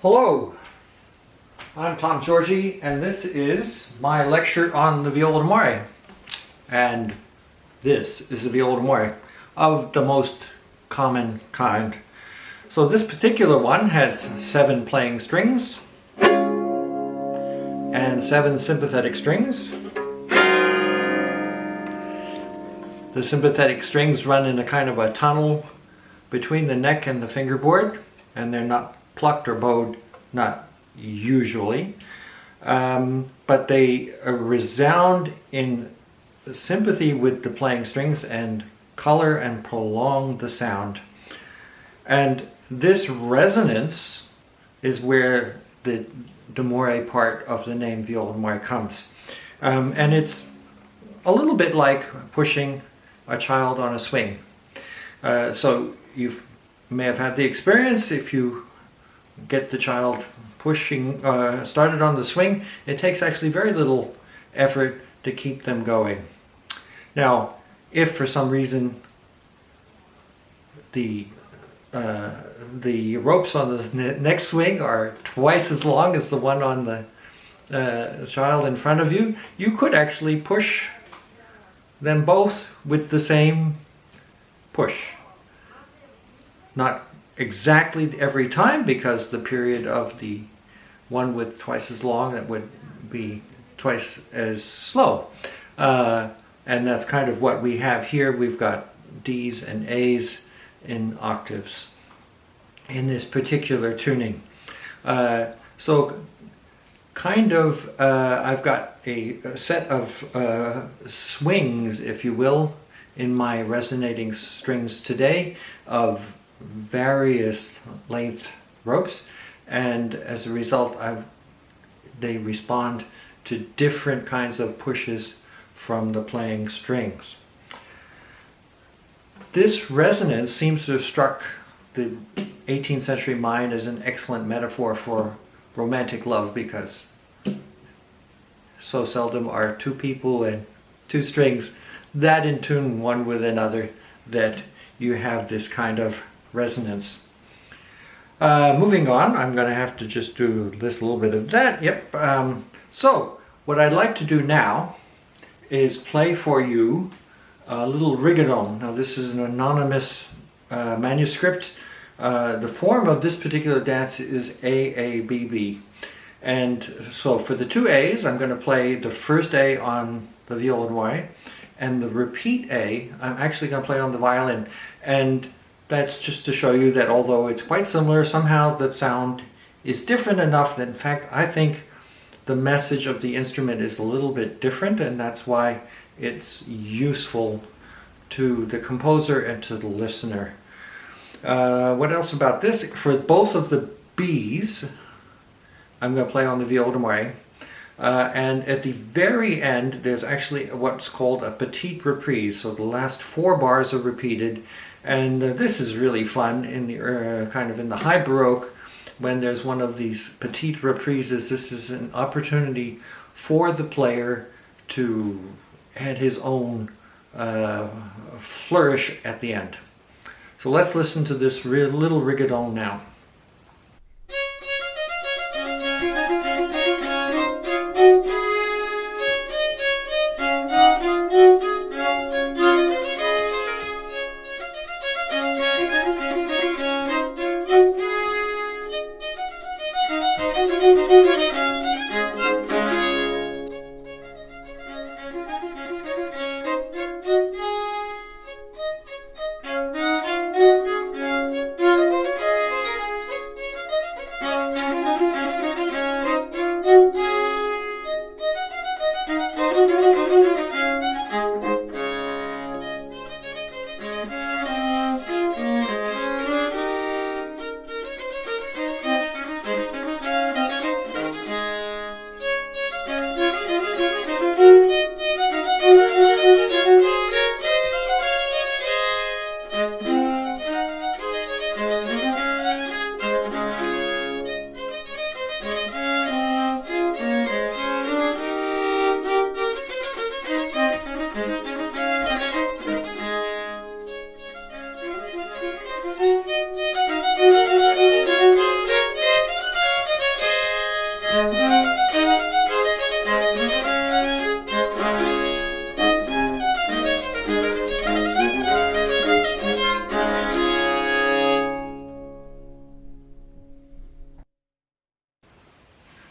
Hello, I'm Tom Georgi, and this is my lecture on the viola d'amore. And this is the viola d'amore of the most common kind. So this particular one has 7 playing strings and 7 sympathetic strings. The sympathetic strings run in a kind of a tunnel between the neck and the fingerboard, and they're not plucked or bowed, not usually, but they resound in sympathy with the playing strings and color and prolong the sound. And this resonance is where the d'amore part of the name viola d'amore comes. And it's a little bit like pushing a child on a swing. So you may have had the experience, if you get the child pushing, started on the swing, it takes actually very little effort to keep them going. Now, if for some reason the ropes on the next swing are twice as long as the one on the child in front of you, you could actually push them both with the same push. Not exactly every time, because the period of the one with twice as long, that would be twice as slow. And that's kind of what we have here. We've got D's and A's in octaves in this particular tuning. So kind of, I've got a set of swings, if you will, in my resonating strings today of various length ropes, and as a result they respond to different kinds of pushes from the playing strings. This resonance seems to have struck the 18th century mind as an excellent metaphor for romantic love, because so seldom are two people and two strings that in tune one with another that you have this kind of resonance. Moving on, I'm going to have to just do this little bit of that. Yep. So what I'd like to do now is play for you a little rigodon. Now this is an anonymous manuscript. The form of this particular dance is AABB. And so for the 2 A's, I'm going to play the first A on the viola d'amore, and the repeat A, I'm actually going to play on the violin. And that's just to show you that although it's quite similar, somehow the sound is different enough that in fact I think the message of the instrument is a little bit different, and that's why it's useful to the composer and to the listener. What else about this? For both of the B's, I'm going to play on the viola d'amore. And at the very end, there's actually what's called a petite reprise. So the last 4 bars are repeated, and this is really fun in the kind of in the high Baroque. When there's one of these petite reprises, this is an opportunity for the player to add his own flourish at the end. So let's listen to this little rigodon now.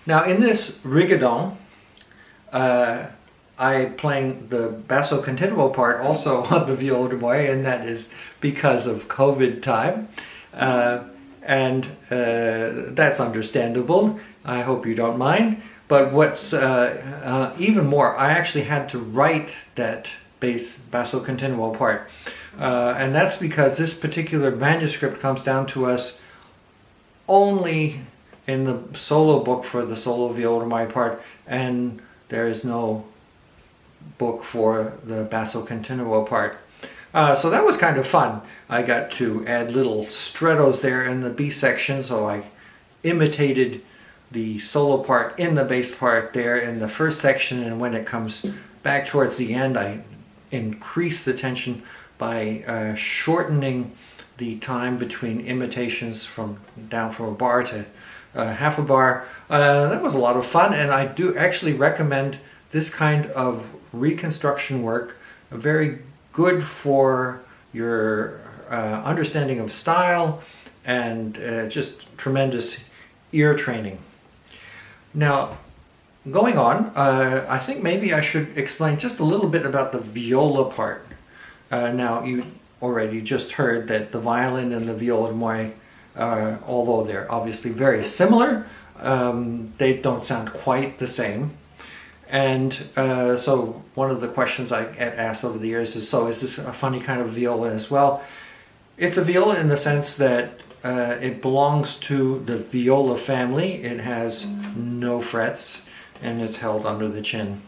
Now in this rigodon, I'm playing the basso continuo part also on the viola da mare, and that is because of COVID time. And that's understandable. I hope you don't mind. But what's even more, I actually had to write that basso continuo part. And that's because this particular manuscript comes down to us only in the solo book for the solo viola da mare part, and there is no book for the basso continuo part. So that was kind of fun. I got to add little strettos there in the B section, so I imitated the solo part in the bass part there in the first section, and when it comes back towards the end, I increase the tension by shortening the time between imitations from down from a bar to half a bar. That was a lot of fun, and I do actually recommend this kind of reconstruction work. Very good for your understanding of style, and just tremendous ear training. Now, going on, I think maybe I should explain just a little bit about the viola part. Now, you already just heard that the violin and the viola da mare, although they're obviously very similar, they don't sound quite the same. And so one of the questions I get asked over the years is, so is this a funny kind of viola as well? It's a viola in the sense that it belongs to the viola family. It has no frets, and it's held under the chin.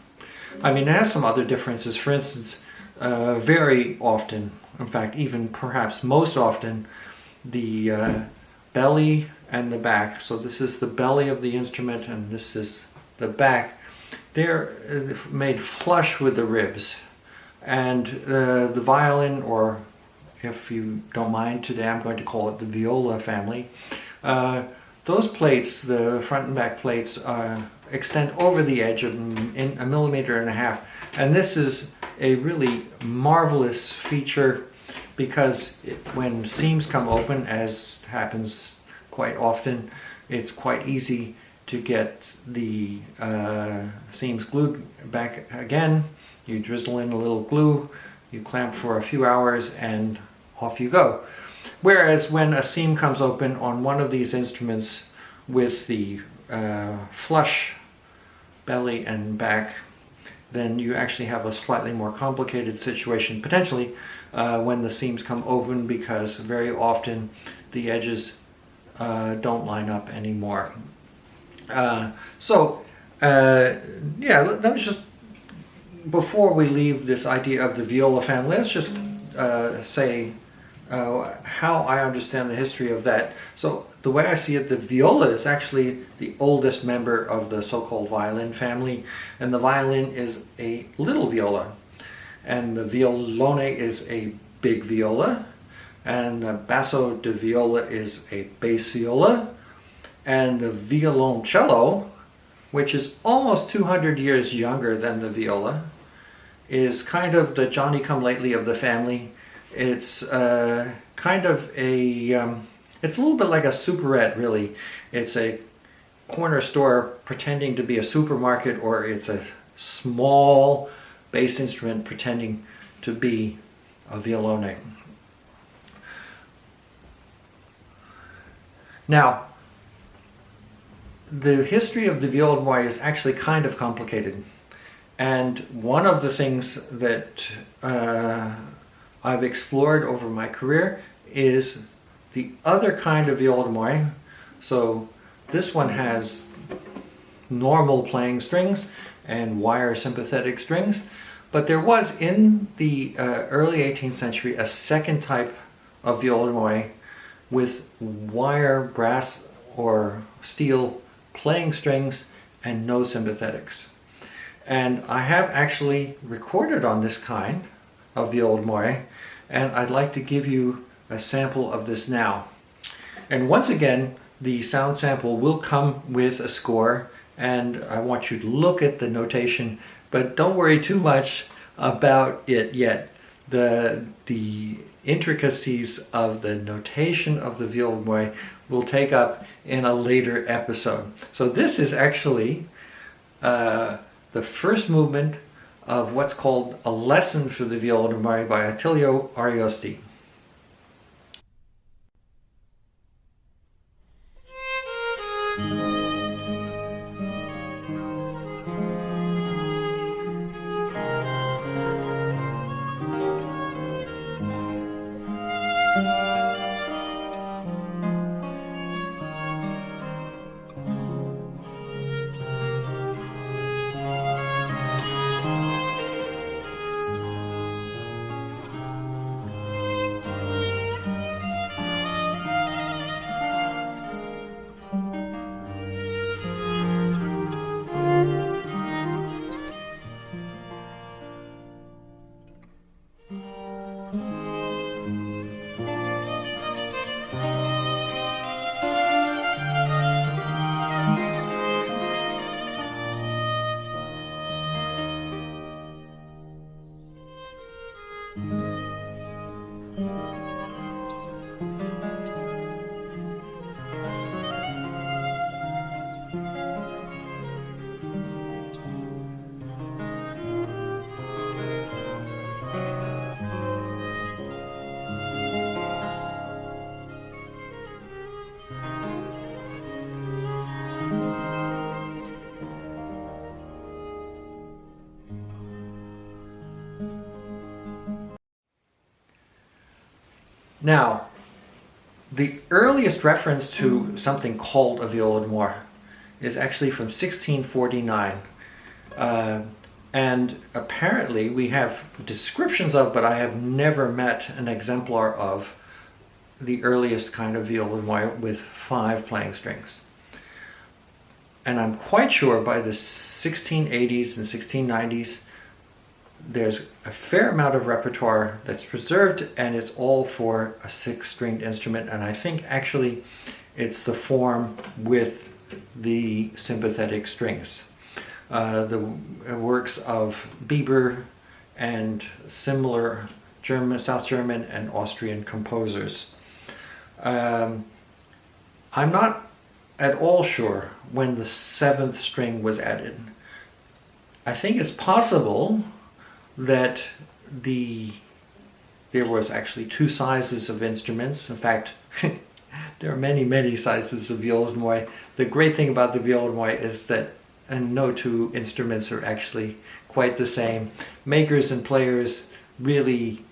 I mean, it has some other differences. For instance, very often, in fact, even perhaps most often, the belly and the back, so this is the belly of the instrument and this is the back, they're made flush with the ribs. And the violin, or if you don't mind today, I'm going to call it the viola family, those plates, the front and back plates, extend over the edge of in 1.5 millimeters. And this is a really marvelous feature because when seams come open, as happens quite often, it's quite easy to get the seams glued back again. You drizzle in a little glue, you clamp for a few hours, and off you go. Whereas when a seam comes open on one of these instruments with the flush belly and back, then you actually have a slightly more complicated situation, potentially, when the seams come open, because very often the edges don't line up anymore. Yeah, let me just, before we leave this idea of the viola family, let's just say how I understand the history of that. So the way I see it, the viola is actually the oldest member of the so-called violin family, and the violin is a little viola, and the violone is a big viola, and the basso da viola is a bass viola, and the violoncello, which is almost 200 years younger than the viola, is kind of the Johnny-come-lately of the family. It's kind of a, it's a little bit like a superette, really. It's a corner store pretending to be a supermarket, or it's a small bass instrument pretending to be a violone. Now, the history of the viola da mare is actually kind of complicated. And one of the things that I've explored over my career is the other kind of viola da mare. So this one has normal playing strings and wire sympathetic strings, but there was in the early 18th century a second type of viola da mare with wire, brass or steel playing strings and no sympathetics. And I have actually recorded on this kind of viola da mare, and I'd like to give you a sample of this now. And once again, the sound sample will come with a score, and I want you to look at the notation, but don't worry too much about it yet. The intricacies of the notation of the viol moi we'll take up in a later episode. So this is actually the first movement of what's called a lesson for the viola da mare by Attilio Ariosti. Now, the earliest reference to something called a viola d'amore is actually from 1649. And apparently we have descriptions of, but I have never met an exemplar of the earliest kind of viola d'amore with 5 playing strings. And I'm quite sure by the 1680s and 1690s there's a fair amount of repertoire that's preserved, and it's all for a 6-stringed instrument, and I think actually it's the form with the sympathetic strings. The works of Bieber and similar German, South German and Austrian composers. I'm not at all sure when the 7th string was added. I think it's possible that there was actually 2 sizes of instruments. In fact, there are many sizes of viola d'amore. The great thing about the viola d'amore is that no 2 instruments are actually quite the same. Makers and players really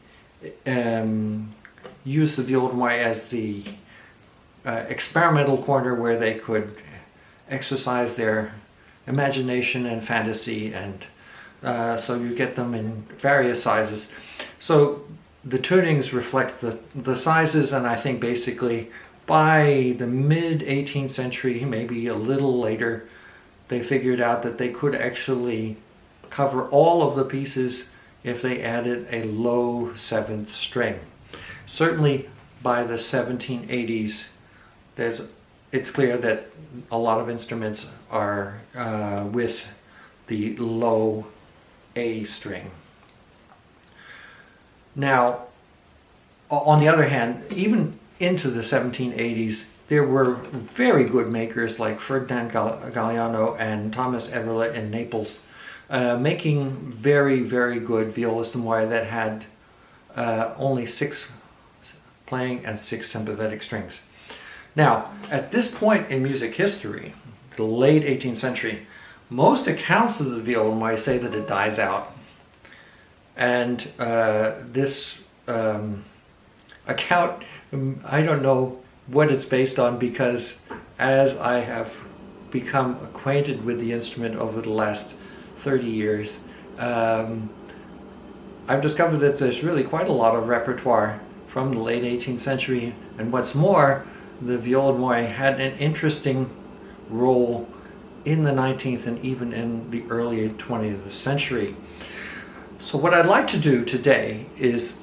use the viola d'amore as the experimental corner where they could exercise their imagination and fantasy, and so you get them in various sizes. So the tunings reflect the sizes, and I think basically by the mid 18th century, maybe a little later, they figured out that they could actually cover all of the pieces if they added a low 7th string. Certainly by the 1780s, it's clear that a lot of instruments are with the low A string. Now, on the other hand, even into the 1780s, there were very good makers like Ferdinand Galliano and Thomas Georgi in Naples, making very good violas d'amore that had only 6 playing and 6 sympathetic strings. Now, at this point in music history, the late 18th century, most accounts of the viola d'amore say that it dies out. And this account, I don't know what it's based on, because as I have become acquainted with the instrument over the last 30 years, I've discovered that there's really quite a lot of repertoire from the late 18th century, and what's more, the viola d'amore had an interesting role in the 19th and even in the early 20th century. So what I'd like to do today is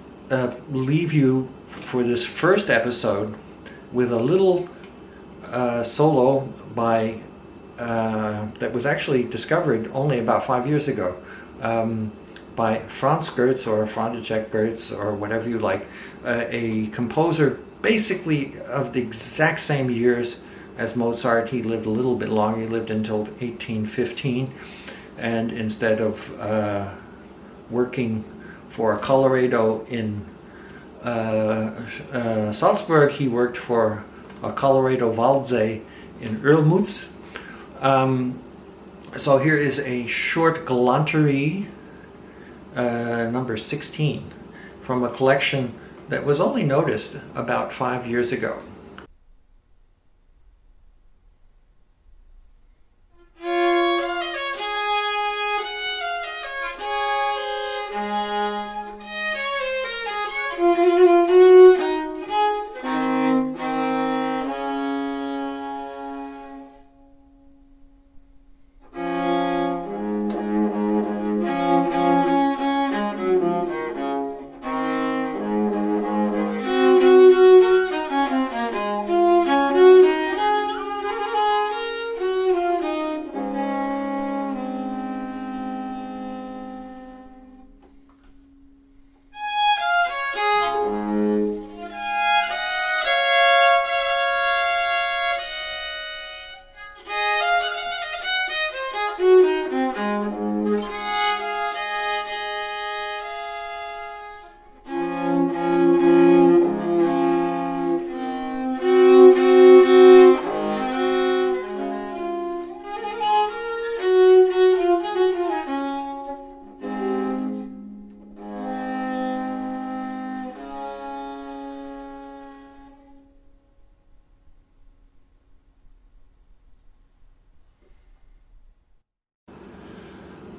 leave you for this first episode with a little solo by that was actually discovered only about 5 years ago by Franz Goetz or František Goetz or whatever you like, a composer basically of the exact same years as Mozart. He lived a little bit longer. He lived until 1815, and instead of working for a Colorado in Salzburg, he worked for a Colorado Waldsee in Olmütz. So here is a short galanterie, number 16, from a collection that was only noticed about 5 years ago.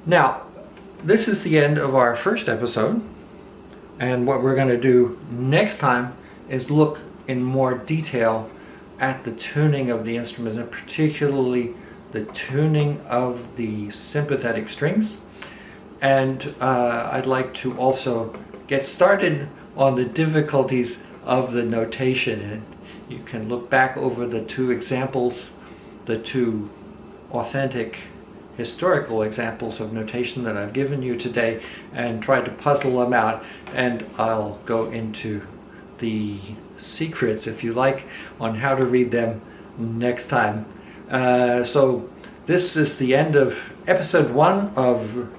Now, this is the end of our first episode, and what we're going to do next time is look in more detail at the tuning of the instruments, and particularly the tuning of the sympathetic strings. And I'd like to also get started on the difficulties of the notation. And you can look back over the two examples, the two authentic historical examples of notation that I've given you today, and try to puzzle them out, and I'll go into the secrets, if you like, on how to read them next time. So this is the end of episode 1 of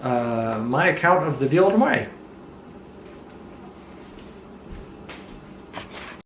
my account of the viola da mare.